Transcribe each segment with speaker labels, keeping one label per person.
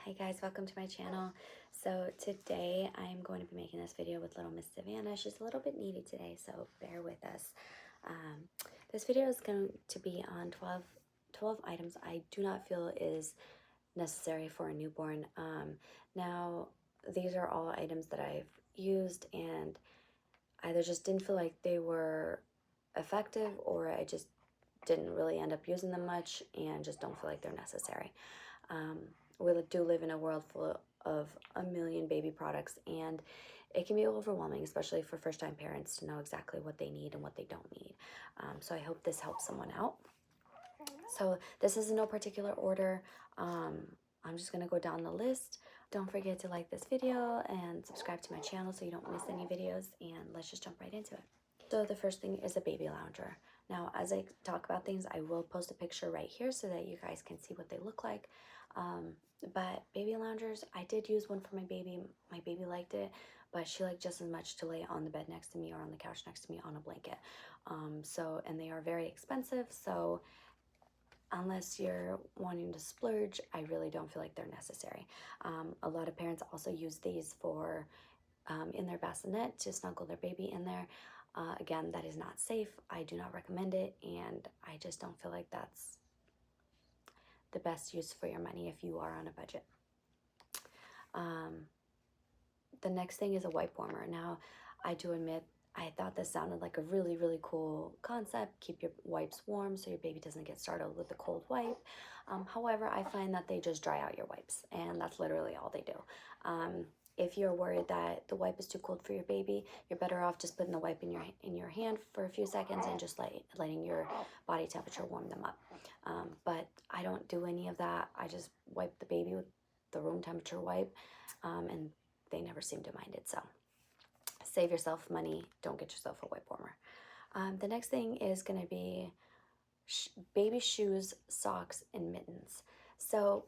Speaker 1: Hi guys, welcome to my channel. So today I'm going to be making this video with little Miss Savannah. She's a little bit needy today, so bear with us. Um, this video is going to be on 12 items I do not feel is necessary for a newborn. Now, these are all items that I've used and either just didn't feel like they were effective, or I just didn't really end up using them much and just don't feel like they're necessary. We do live in a world full of a million baby products, and it can be overwhelming, especially for first-time parents, to know exactly what they need and what they don't need. So I hope this helps someone out. So this is in no particular order. I'm just going to go down the list. Don't forget to like this video and subscribe to my channel so you don't miss any videos, and let's just jump right into it. So the first thing is a baby lounger. Now, as I talk about things, I will post a picture right here so that you guys can see what they look like. But baby loungers, I did use one for my baby. My baby liked it, but she liked just as much to lay on the bed next to me or on the couch next to me on a blanket. And they are very expensive, so unless you're wanting to splurge, I really don't feel like they're necessary. A lot of parents also use these for in their bassinet to snuggle their baby in there. Again, that is not safe. I do not recommend it, and I just don't feel like that's the best use for your money if you are on a budget. The next thing is a wipe warmer. Now, I do admit, I thought this sounded like a really, really cool concept. Keep your wipes warm so your baby doesn't get startled with a cold wipe. However, I find that they just dry out your wipes, and that's literally all they do. If you're worried that the wipe is too cold for your baby, you're better off just putting the wipe in your hand for a few seconds and just letting your body temperature warm them up. But I don't do any of that. I just wipe the baby with the room temperature wipe, and they never seem to mind it. So save yourself money. Don't get yourself a wipe warmer. The next thing is going to be baby shoes, socks, and mittens. So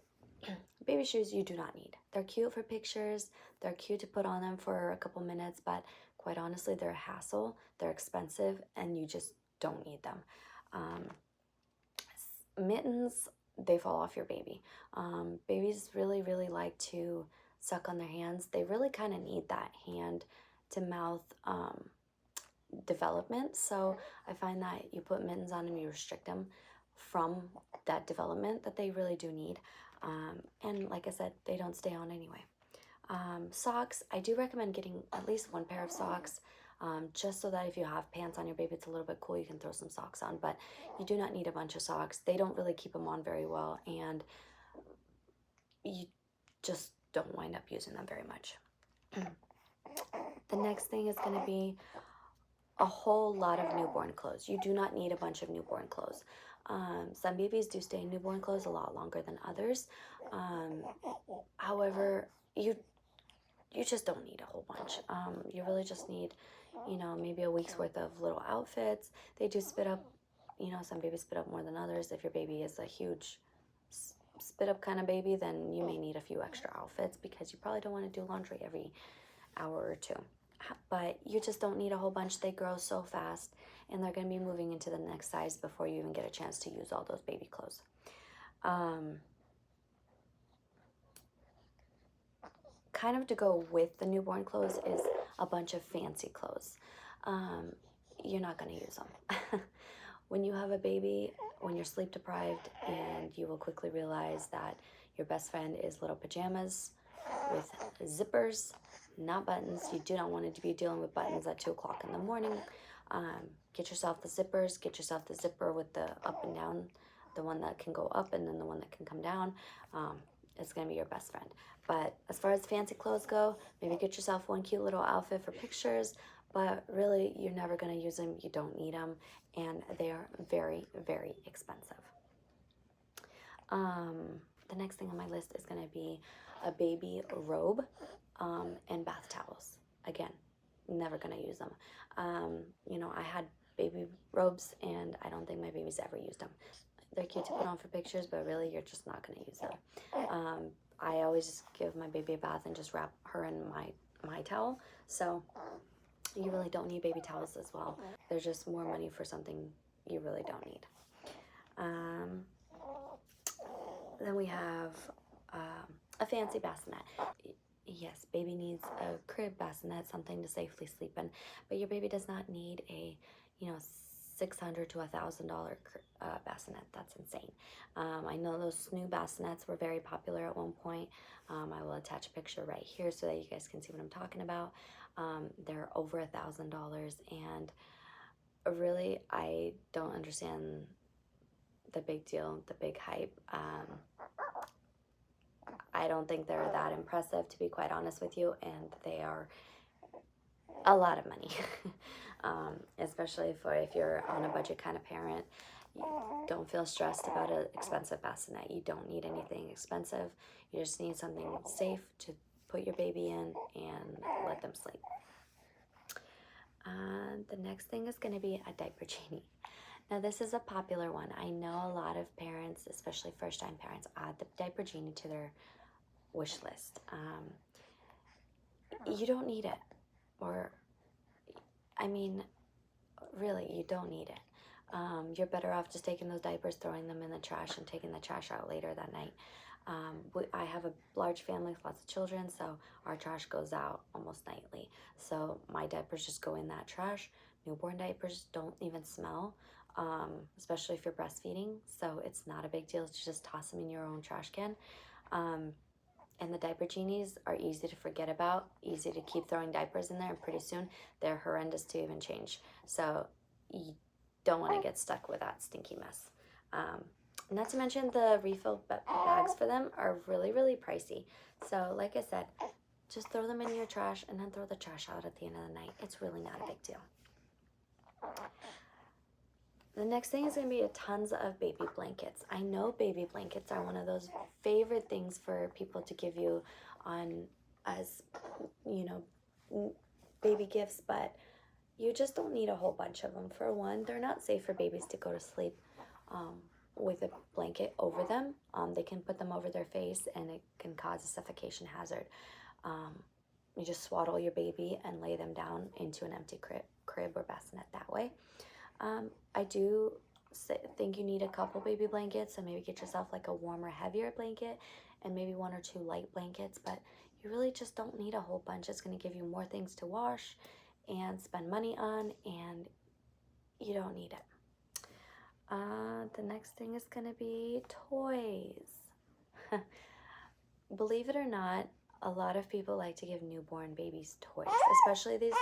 Speaker 1: baby shoes you do not need. They're cute for pictures. They're cute to put on them for a couple minutes, but quite honestly, they're a hassle. They're expensive, and you just don't need them. Mittens, they fall off your baby. Babies really, really like to suck on their hands. They really kind of need that hand to mouth development. So I find that you put mittens on them, you restrict them from that development that they really do need. And like I said, they don't stay on anyway. Socks, I do recommend getting at least one pair of socks, just so that if you have pants on your baby, it's a little bit cool, you can throw some socks on, but you do not need a bunch of socks. They don't really keep them on very well, and you just don't wind up using them very much. The next thing is going to be a whole lot of newborn clothes. You do not need a bunch of newborn clothes. Some babies do stay in newborn clothes a lot longer than others. However, you just don't need a whole bunch. You really just need, maybe a week's worth of little outfits. They do spit up, some babies spit up more than others. If your baby is a huge spit up kind of baby, then you may need a few extra outfits because you probably don't want to do laundry every hour or two. But you just don't need a whole bunch. They grow so fast, and they're going to be moving into the next size before you even get a chance to use all those baby clothes. Kind of to go with the newborn clothes is a bunch of fancy clothes. You're not going to use them. When you have a baby, when you're sleep deprived, and you will quickly realize that your best friend is little pajamas with zippers, not buttons. You do not want to be dealing with buttons at 2 o'clock in the morning. Get yourself the zippers. Get yourself the zipper with the up and down, the one that can go up and then the one that can come down. It's going to be your best friend. But as far as fancy clothes go, maybe get yourself one cute little outfit for pictures, but really you're never going to use them. You don't need them, and they are very, very expensive. The next thing on my list is going to be a baby robe and bath towels. Again, never going to use them. I had baby robes, and I don't think my baby's ever used them. They're cute to put on for pictures, but really you're just not going to use them. I always give my baby a bath and just wrap her in my towel, so you really don't need baby towels as well. They're just more money for something you really don't need. Then we have a fancy bassinet. Yes, baby needs a crib bassinet, something to safely sleep in, but your baby does not need a, you know, $600 to $1,000 bassinet. That's insane. I know those new bassinets were very popular at one point. I will attach a picture right here so that you guys can see what I'm talking about. They're over $1,000, and really, I don't understand the big deal, the big hype. I don't think they're that impressive, to be quite honest with you, and they are a lot of money. Especially for if you're on a budget kind of parent. Don't feel stressed about an expensive bassinet. You don't need anything expensive. You just need something safe to put your baby in and let them sleep. The next thing is going to be a diaper genie. Now, this is a popular one. I know a lot of parents, especially first-time parents, add the diaper genie to their wish list. You don't need it. Or, I mean, really, you don't need it. You're better off just taking those diapers, throwing them in the trash, and taking the trash out later that night. I have a large family with lots of children, so our trash goes out almost nightly. So my diapers just go in that trash. Newborn diapers don't even smell, especially if you're breastfeeding. So it's not a big deal to just toss them in your own trash can. And the diaper genies are easy to forget about, easy to keep throwing diapers in there, and pretty soon they're horrendous to even change. So you don't want to get stuck with that stinky mess. Not to mention the refill bags for them are really, really pricey. So like I said, just throw them in your trash and then throw the trash out at the end of the night. It's really not a big deal. The next thing is going to be tons of baby blankets. I know baby blankets are one of those favorite things for people to give you on as, you know, baby gifts, but you just don't need a whole bunch of them. For one, they're not safe for babies to go to sleep with a blanket over them. They can put them over their face and it can cause a suffocation hazard. You just swaddle your baby and lay them down into an empty crib or bassinet that way. I do think you need a couple baby blankets, so maybe get yourself like a warmer, heavier blanket and maybe 1 or 2 light blankets, but you really just don't need a whole bunch. It's going to give you more things to wash and spend money on, and you don't need it. The next thing is going to be toys. Believe it or not, a lot of people like to give newborn babies toys, especially these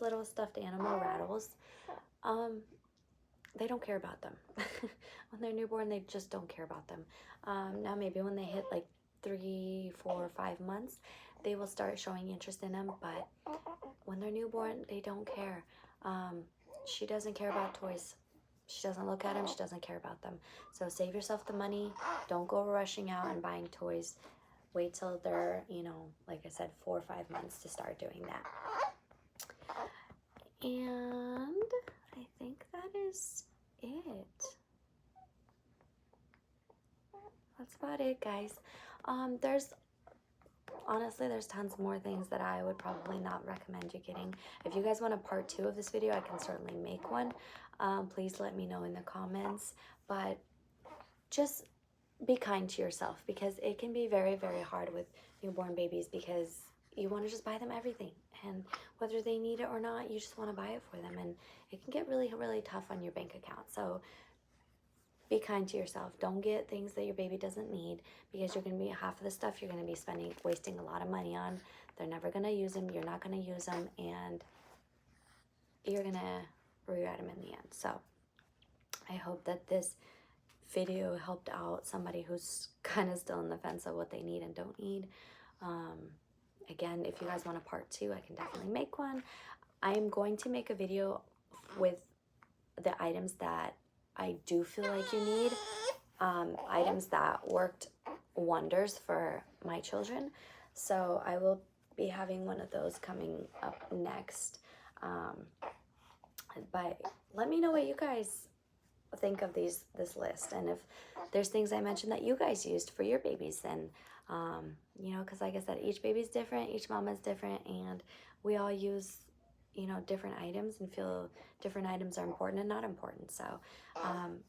Speaker 1: little stuffed animal rattles. They don't care about them. When they're newborn, they just don't care about them. Now maybe when they hit like 3, 4, 5 months, they will start showing interest in them, but when they're newborn, they don't care. She doesn't care about toys. She doesn't look at them. She doesn't care about them. So save yourself the money. Don't go rushing out and buying toys. Wait till they're, you know, like I said, 4 or 5 months to start doing that. And I think that is it. That's about it, guys. There's tons more things that I would probably not recommend you getting. If you guys want a part 2 of this video, I can certainly make one. Please let me know in the comments. But just be kind to yourself, because it can be very, very hard with newborn babies, because you want to just buy them everything, and whether they need it or not, you just want to buy it for them, and it can get really, really tough on your bank account. So be kind to yourself. Don't get things that your baby doesn't need, because you're going to be half of the stuff you're going to be wasting a lot of money on. They're never going to use them. You're not going to use them, and you're going to regret them in the end. So I hope that this video helped out somebody who's kind of still on the fence of what they need and don't need. Again, if you guys want a part 2, I can definitely make one. I am going to make a video with the items that I do feel like you need, items that worked wonders for my children. So I will be having one of those coming up next. But let me know what you guys think of this list, and if there's things I mentioned that you guys used for your babies, then you know, because like I said, each baby's different, each mama's different, and we all use, you know, different items and feel different items are important and not important. So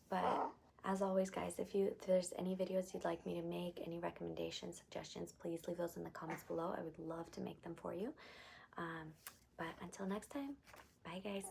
Speaker 1: but As always, guys, if there's any videos you'd like me to make, any recommendations, suggestions, please leave those in the comments below. I would love to make them for you. But until next time, bye guys.